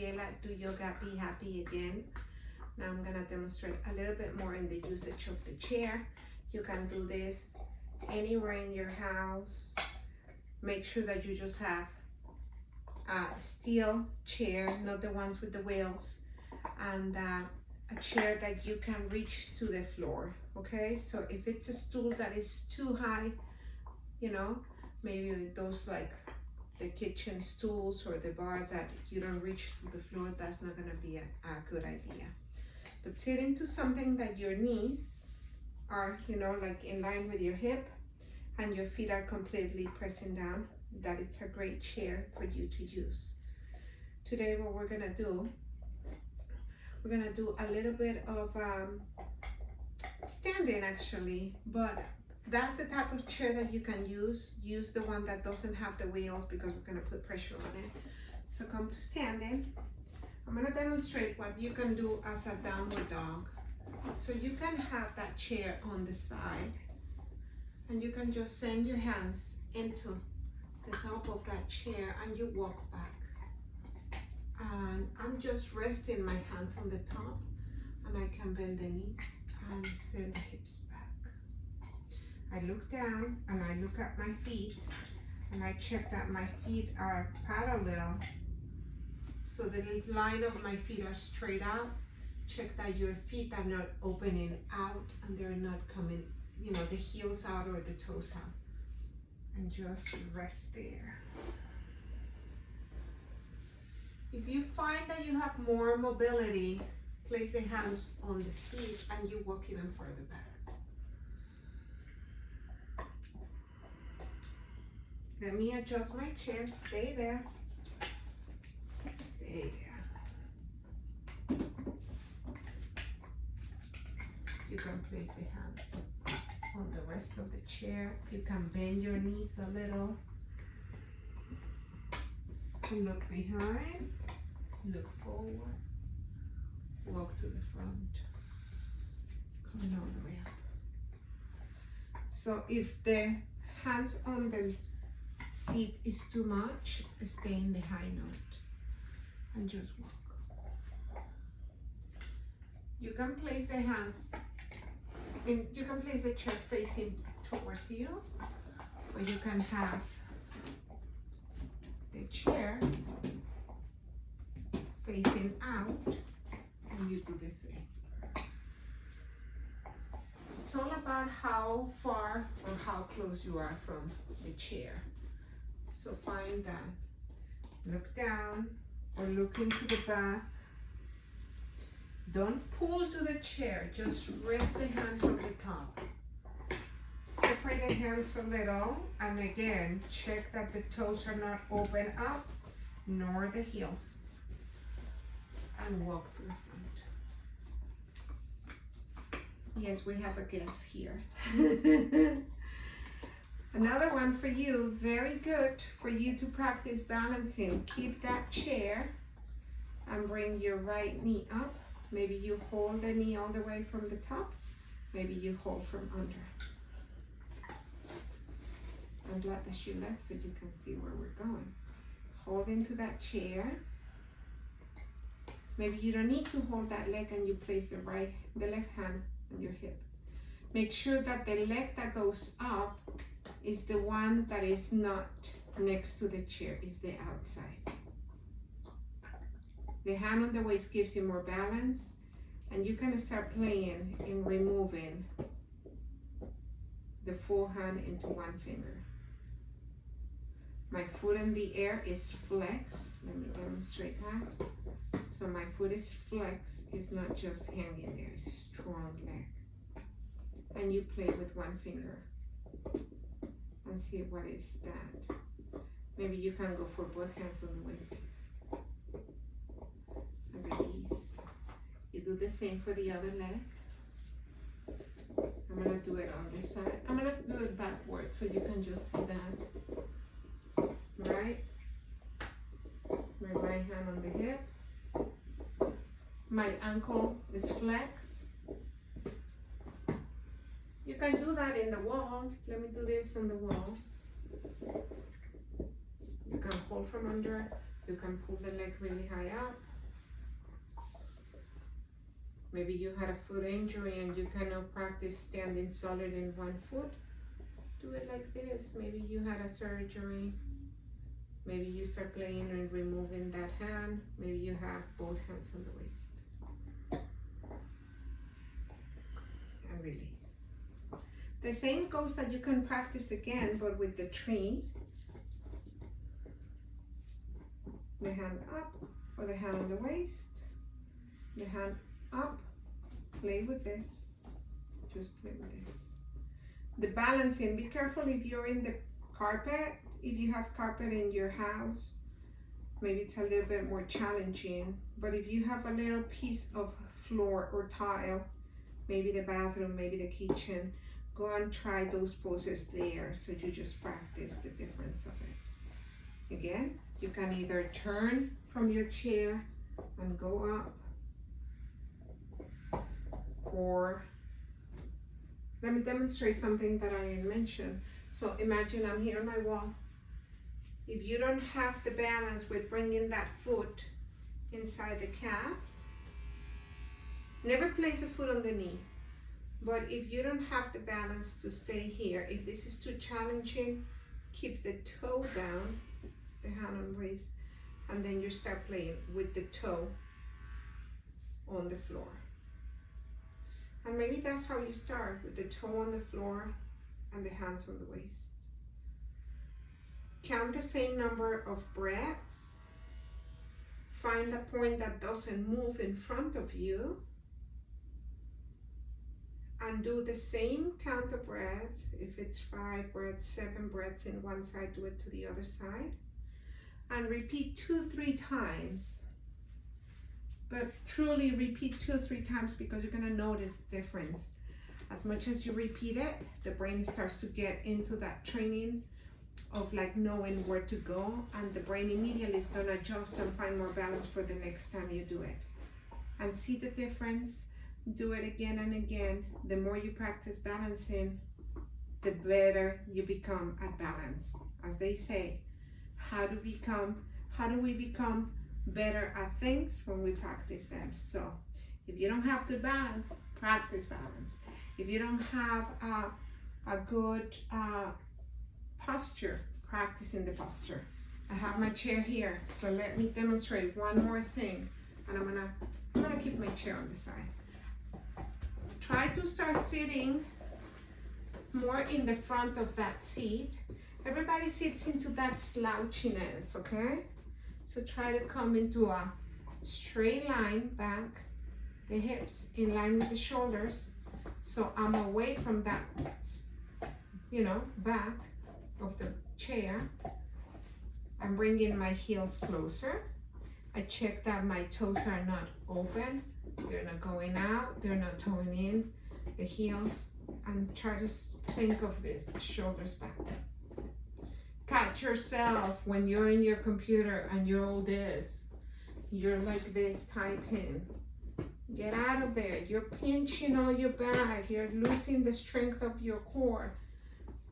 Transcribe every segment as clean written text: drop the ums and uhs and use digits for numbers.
Gabriela at Do Yoga Be Happy again. Now I'm gonna demonstrate a little bit more in the usage of the chair. You can do this anywhere in your house. Make sure that you just have a steel chair, not the ones with the wheels, and a chair that you can reach to the floor, okay? So if it's a stool that is too high, you know, maybe those like the kitchen stools or the bar that you don't reach to the floor, that's not gonna be a good idea. But sit into something that your knees are, you know, like in line with your hip and your feet are completely pressing down, that it's a great chair for you to use. Today what we're gonna do a little bit of standing actually, but that's the type of chair that you can use. Use the one that doesn't have the wheels because we're gonna put pressure on it. So come to standing. I'm gonna demonstrate what you can do as a downward dog. So you can have that chair on the side and you can just send your hands into the top of that chair and you walk back. And I'm just resting my hands on the top and I can bend the knees and send the hips back. I look down and I look at my feet and I check that my feet are parallel. So the line of my feet are straight out. Check that your feet are not opening out and they're not coming, you know, the heels out or the toes out. And just rest there. If you find that you have more mobility, place the hands on the seat and you walk even further back. Let me adjust my chair. Stay there. Stay there. You can place the hands on the rest of the chair. You can bend your knees a little. Look behind, look forward, walk to the front, coming all the way up. So if the hands on the seat is too much, stay in the high note and just walk. You can place the hands in, you can place the chair facing towards you, or you can have the chair facing out and you do the same. It's all about how far or how close you are from the chair. So find that. Look down or look into the back. Don't pull to the chair, just rest the hand from the top. Separate the hands a little, and again, check that the toes are not open up, nor the heels. And walk to the front. Yes, we have a guest here. Another one for you, very good for you to practice balancing. Keep that chair and bring your right knee up. Maybe you hold the knee all the way from the top. Maybe you hold from under. I'm glad that she left so you can see where we're going. Hold into that chair. Maybe you don't need to hold that leg and you place the left hand on your hip. Make sure that the leg that goes up is the one that is not next to the chair, is the outside. The hand on the waist gives you more balance, and you can start playing in removing the full hand into one finger. My foot in the air is flex. Let me demonstrate that. So my foot is flex, it's not just hanging there, it's a strong leg. And you play with one finger and see what is that. Maybe you can go for both hands on the waist. And release. You do the same for the other leg. I'm gonna do it on this side. I'm gonna do it backwards so you can just see that. Right? My right hand on the hip. My ankle is flex. You can do that in the wall. Let me do this on the wall. You can hold from under. You can pull the leg really high up. Maybe you had a foot injury and you cannot practice standing solid in one foot. Do it like this. Maybe you had a surgery. Maybe you start playing and removing that hand. Maybe you have both hands on the waist. And release. The same goes that you can practice again, but with the tree. The hand up or the hand on the waist. The hand up. Play with this. Just play with this. The balancing. Be careful if you're in the carpet. If you have carpet in your house, maybe it's a little bit more challenging. But if you have a little piece of floor or tile, maybe the bathroom, maybe the kitchen, go and try those poses there so you just practice the difference of it. Again, you can either turn from your chair and go up, or let me demonstrate something that I didn't mention. So imagine I'm here on my wall. If you don't have the balance with bringing that foot inside the calf, never place a foot on the knee. But if you don't have the balance to stay here, if this is too challenging, keep the toe down, the hand on the waist, and then you start playing with the toe on the floor. And maybe that's how you start, with the toe on the floor and the hands on the waist. Count the same number of breaths. Find a point that doesn't move in front of you. And do the same count of breaths. If it's 5 breaths, 7 breaths in one side, do it to the other side. And repeat 2-3 times. But truly repeat 2-3 times, because you're gonna notice the difference. As much as you repeat it, the brain starts to get into that training of like knowing where to go, and the brain immediately is gonna adjust and find more balance for the next time you do it. And see the difference. Do it again and again. The more you practice balancing, the better you become at balance. As they say, how do we become better at things? When we practice them. So if you don't have the balance, practice balance. If you don't have a good posture, practice in the posture. I have my chair here, so let me demonstrate one more thing. And I'm gonna keep my chair on the side. Try to start sitting more in the front of that seat. Everybody sits into that slouchiness, okay? So try to come into a straight line back, the hips in line with the shoulders. So I'm away from that, back of the chair. I'm bringing my heels closer. I check that my toes are not open. They're not going out, they're not toeing in, the heels, and try to think of this, shoulders back. Catch yourself when you're in your computer and you're all this. You're like this typing. Get out of there. You're pinching all your back. You're losing the strength of your core.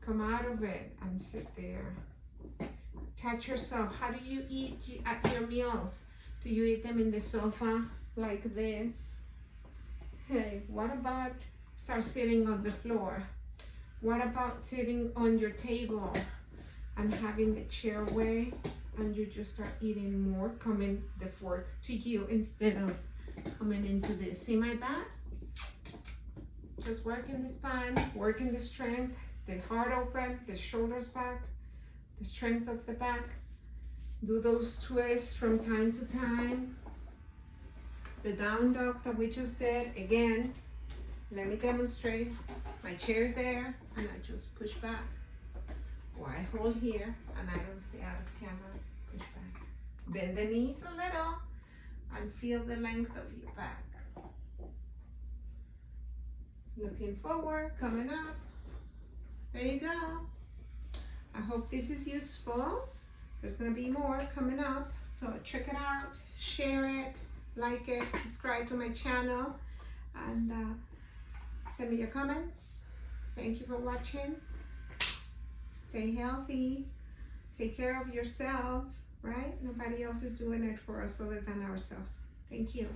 Come out of it and sit there. Catch yourself. How do you eat at your meals? Do you eat them in the sofa like this? Hey, what about start sitting on the floor? What about sitting on your table and having the chair away, and you just start eating more, coming the fork to you instead of coming into this. See my back? Just working the spine, working the strength, the heart open, the shoulders back, the strength of the back. Do those twists from time to time. The down dog that we just did, again, let me demonstrate. My chair is there, and I just push back. Or I hold here, and I don't stay out of camera, push back. Bend the knees a little, and feel the length of your back. Looking forward, coming up. There you go. I hope this is useful. There's gonna be more coming up, so check it out, share it, like it, subscribe to my channel, and send me your comments. Thank you for watching. Stay healthy, take care of yourself, right? Nobody else is doing it for us other than ourselves. Thank you.